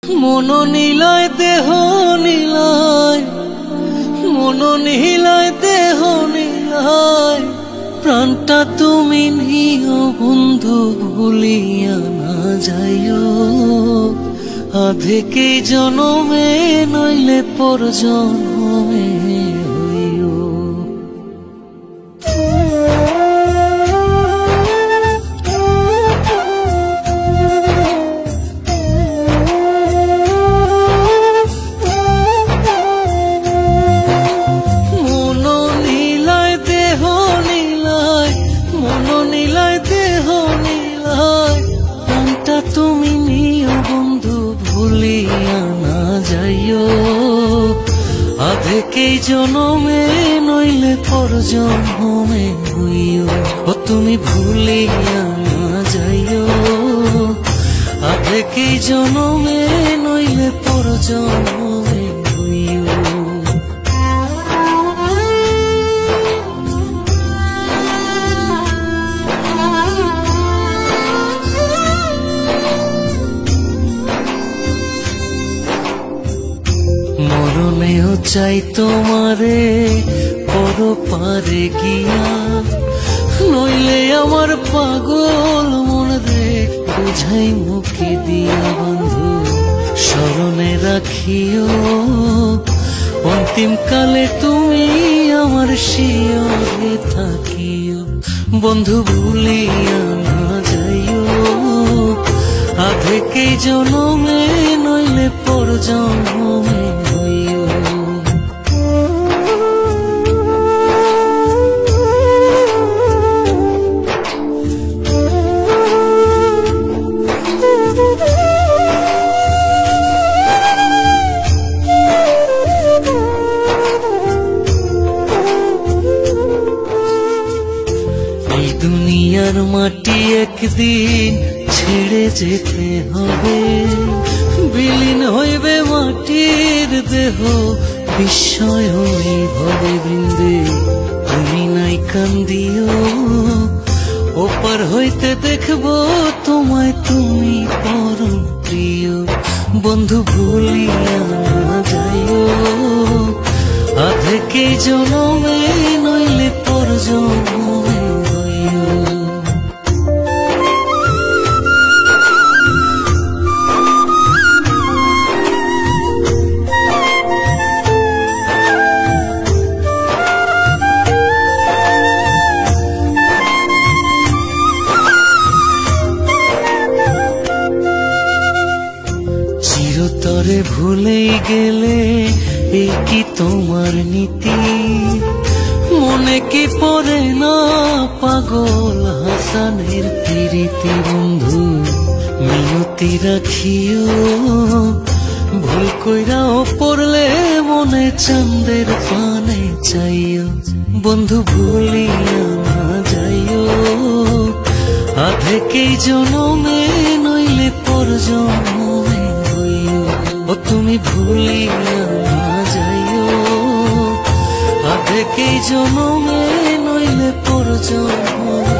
মন নিলয় দেহ নিলয়, মন নিলয় দেহ নিলয়, প্রাণটা তুমি নিও বন্ধু ভুলিয়া না যাইও। আধেকে জনমে নইলে পর জনমে হইও। মন নিলয় দেহ নিলয়, মন নিলয় দেহ নিলয়, প্রাণটা তুমি নিও বন্ধু ভুলিয়া না যাইও। আধেকে জনমে নইলে পর জনমে হইও। ও তুমি ভুলিয়া না যাইও, আধেকে জনমে নইলে পর জনমে হইও। মরণেও চাই তোমারে পর পারে গিয়া, নইলে আমার পাগল মন রে বুঝাই মুখে দিয়া। বন্ধু স্মরণে রাখিও, অন্তিম কালে তুমি আমার শিয়রে থাকিও। বন্ধু ভুলিয়া না যাইও, আধেকে জনমে নইলে পর জনমে হইও। এই দুনিয়ার মাটি একদিন ছেড়ে যেতে হবে, বিলীন হইবে মাটির দেহ বিস্ময় ভবে বৃন্দে। তুমি নাই কান্দিও, ওপার হইতে দেখবো তোমায় তুমি পরম প্রিয়। বন্ধু ভুলিয়া না যাইও, আধেকে জনমে নইলে পর জনমে হইও। চিরতরে ভুলেই গেলে এই কি তোমার নীতি? মনে কি পড়ে না পাগল হাসানের প্রীতি? বন্ধু মিনতি রাখিও, ভুল কইরাও পড়লে মনে চাঁদের পানে চাইও। বন্ধু ভুলিয়া না যাইও, আধেকে জনমে নইলে পর জনমে হইও। ও তুমি ভুলিয়া না যাইও, আধেকে জনমে নইলে পর জনমে।